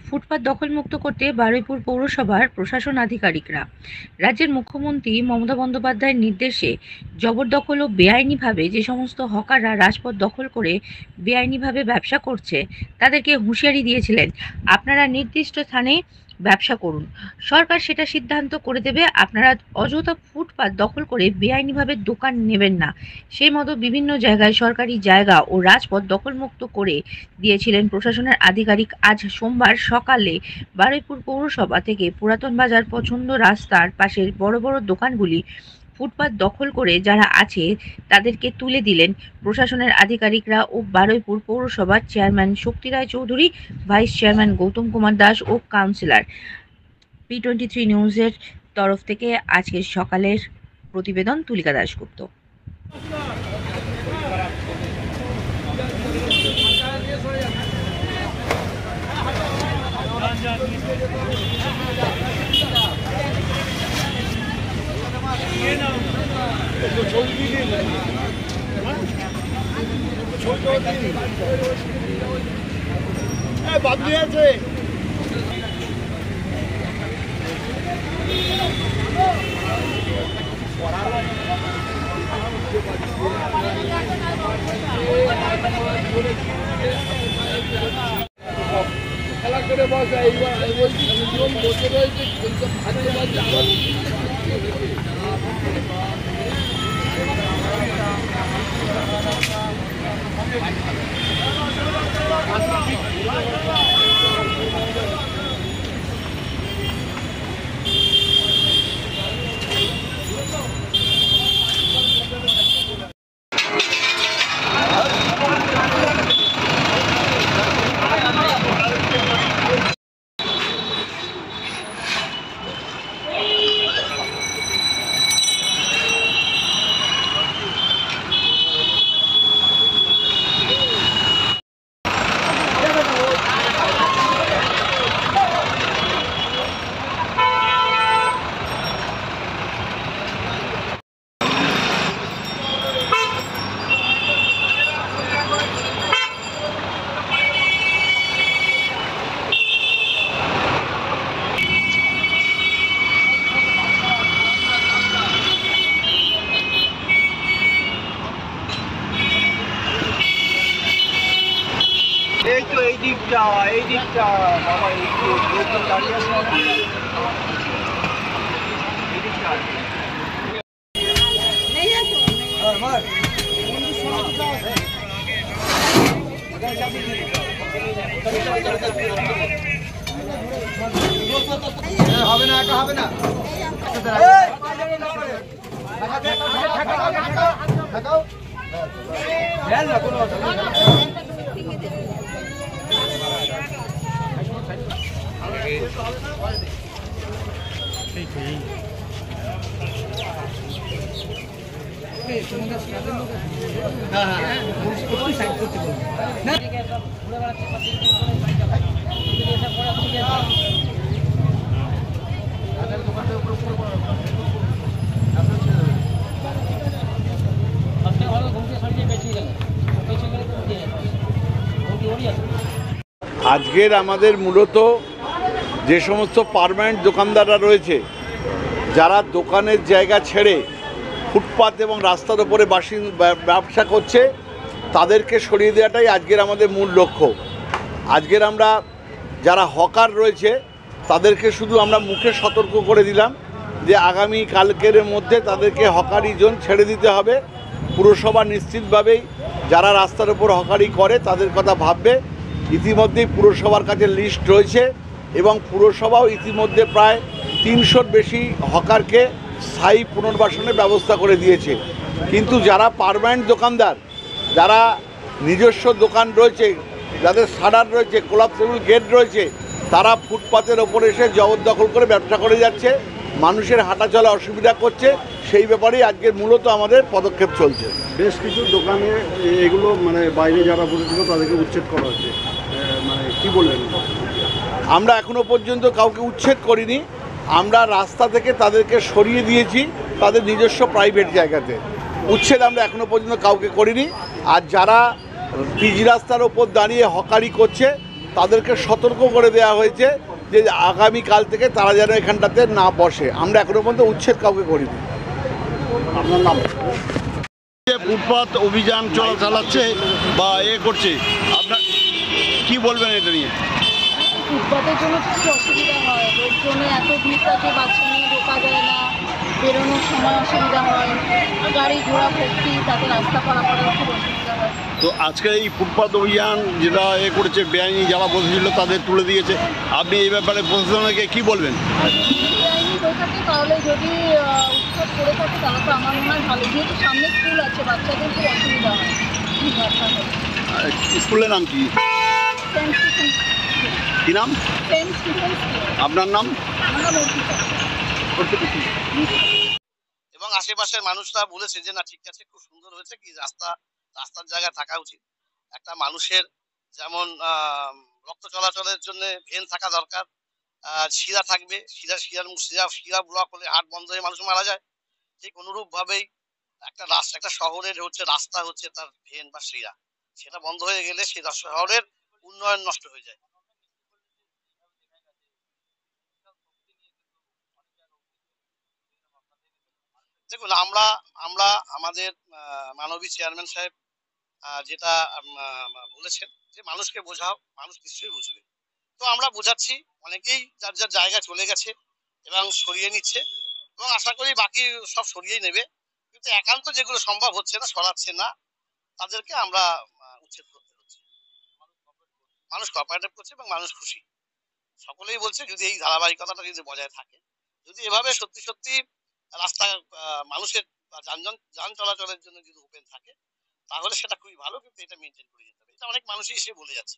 ফুটপাত দখলমুক্ত করতে বারুইপুর পৌরসভার প্রশাসন আধিকারিকরা। রাজ্যের মুখ্যমন্ত্রী মমতা বন্দ্যোপাধ্যায়ের নির্দেশে জবরদখল ও বেআইনিভাবে যে সমস্ত হকাররা রাজপথ দখল করে বেআইনিভাবে ব্যবসা করছে তাদেরকে হুঁশিয়ারি দিয়েছিলেন, আপনারা নির্দিষ্ট স্থানে ব্যবসা করুন, সরকার সেটা সিদ্ধান্ত করে দেবে। আপনারা অযথা ফুটপাত দখল করে বেআইনিভাবে দোকান নেবেন না। সেই মতো বিভিন্ন জায়গায় সরকারি জায়গা ও রাজপথ দখলমুক্ত করে দিয়েছিলেন প্রশাসনের আধিকারিক। আজ সোমবার সকালে বারুইপুর পৌরসভা থেকে পুরাতন বাজার পছন্দ রাস্তার পাশের বড় বড় দোকানগুলি ফুটপাত দখল করে যারা আছে তাদেরকে তুলে দিলেন প্রশাসনের আধিকারিকরা ও বারুইপুর পৌরসভার চেয়ারম্যান শক্তি রায় চৌধুরী, ভাইস চেয়ারম্যান গৌতম কুমার দাস ও কাউন্সিলর। P23 নিউজের তরফ থেকে আজকের সকালের প্রতিবেদন তুলিকা দাশগুপ্ত। বাদলি আছে খেলা করে বসে এইবার বসে রয়েছে ভাজতে পারছে আবার এই দিকটা বাবা একটু দাঁড়িয়ে আছে এই দিকটা হবে না, একা হবে না। আজকের আমাদের মূলত যে সমস্ত পার্মানেন্ট দোকানদাররা রয়েছে, যারা দোকানের জায়গা ছেড়ে ফুটপাত এবং রাস্তার উপরে ব্যবসা করছে, তাদেরকে সরিয়ে দেওয়াটাই আজকের আমাদের মূল লক্ষ্য। আজকের আমরা যারা হকার রয়েছে তাদেরকে শুধু আমরা মুখে সতর্ক করে দিলাম যে আগামী কালকের মধ্যে তাদেরকে হকারি জোন ছেড়ে দিতে হবে। পুরসভা নিশ্চিতভাবেই যারা রাস্তার উপর হকারি করে তাদের কথা ভাববে। ইতিমধ্যেই পুরসভার কাছে লিস্ট রয়েছে এবং পুরসভাও ইতিমধ্যে প্রায় 300-র বেশি হকারকে স্থায়ী পুনর্বাসনের ব্যবস্থা করে দিয়েছে। কিন্তু যারা পার্মানেন্ট দোকানদার, যারা নিজস্ব দোকান রয়েছে, যাদের শাটার রয়েছে, কোলাপসেবল গেট রয়েছে, তারা ফুটপাতের ওপরে এসে জবরদখল করে ব্যবসা করে যাচ্ছে, মানুষের হাঁটা চলা অসুবিধা করছে। সেই ব্যাপারেই আজকের মূলত আমাদের পদক্ষেপ চলছে। বেশ কিছু দোকানে এগুলো বাইরে যারা বসেছিল তাদেরকে উচ্ছেদ করা হয়েছে, কি বললেন? আমরা এখনো পর্যন্ত কাউকে উচ্ছেদ করিনি, আমরা রাস্তা থেকে তাদেরকে সরিয়ে দিয়েছি তাদের নিজস্ব প্রাইভেট জায়গাতে। উচ্ছেদ আমরা এখনো পর্যন্ত কাউকে করিনি। আর যারা পিচ রাস্তার ওপর দাঁড়িয়ে হকারি করছে তাদেরকে সতর্ক করে দেওয়া হয়েছে যে আগামীকাল থেকে তারা যেন এখানটাতে না বসে। আমরা এখনো পর্যন্ত উচ্ছেদ কাউকে করিনি। আপনার নাম? যে ফুটপাত অভিযান চালাচ্ছে বা করছে, আপনার কি বলবেন এটা নিয়ে? ফুটপাতের জন্য খুব অসুবিধা হয়, লোকজনে এত ভিড় থাকে, বাচ্চা নিয়ে ঢোকা যায় না, বেরোনোর সময় অসুবিধা হয়, আর গাড়ি ঘোড়া ভর্তি, তাতে রাস্তা পারাপারের খুব অসুবিধা হয়। তো আজকে এই ফুটপাত অভিযান যেটা করেছে, বেআইনি যারা বসেছিল তাদের তুলে দিয়েছে, আপনি এই ব্যাপারে প্রশাসনকে কি বলবেন? আর যদি বেআইনি হয়ে থাকে তাহলে যদি উৎসব করে থাকে তাহলে তো আমার মনে হয় ভালো, যেহেতু সামনে স্কুল আছে, বাচ্চাদের খুব অসুবিধা হয় ভিড় থাকে। স্কুলের নাম কি? সেন্ট স্টিফেন্স কি নাম? Saint Stephen's school. আপনার নাম? আমার নাম অর্পিতা। এবং আশেপাশের মানুষরা বলেছে যে না ঠিক আছে, খুব সুন্দর হয়েছে, কি রাস্তার জায়গায় থাকা উচিত। একটা মানুষের যেমন রক্ত চলাচলের জন্য ভেন থাকা দরকার, শিরা থাকবে, শিরা ব্লক হলে হার্ট বন্ধ হয়ে মানুষ মারা যায়। ঠিক অনুরূপ ভাবেই একটা শহরের রাস্তা হচ্ছে তার ভেন বা শিরা, সেটা বন্ধ হয়ে গেলে সেই শহরের উন্নয়ন নষ্ট হয়ে যায়। দেখুন, আমরা আমাদের মাননীয় চেয়ারম্যান সাহেব যেটা বলেছেন যে মানুষকে বোঝাও, মানুষ নিশ্চয়ই বুঝবে। তো আমরা বোঝাচ্ছি, অনেকেই যার যার জায়গায় চলে গেছে এবং সরিয়ে নিচ্ছে, এবং আশা করি বাকি সব সরিয়েই নেবে। কিন্তু একান্ত যেগুলো সম্ভব হচ্ছে না, সরাচ্ছে না, তাদেরকে আমরা উচ্ছেদ করতে হচ্ছে। মানুষ কোঅপারেটিভ করছে এবং মানুষ খুশি, সকলেই বলছে যদি এই ধারাবাহিকতাটা যদি বজায় থাকে, যদি এভাবে সত্যি সত্যি রাস্তা মানুষের যান চলাচলের জন্য যদি ওপেন থাকে, তাহলে সেটা খুবই ভালো। কিন্তু এটা মেনটেন করে যেতে হবে, এটা অনেক মানুষই এসে বলে যাচ্ছে।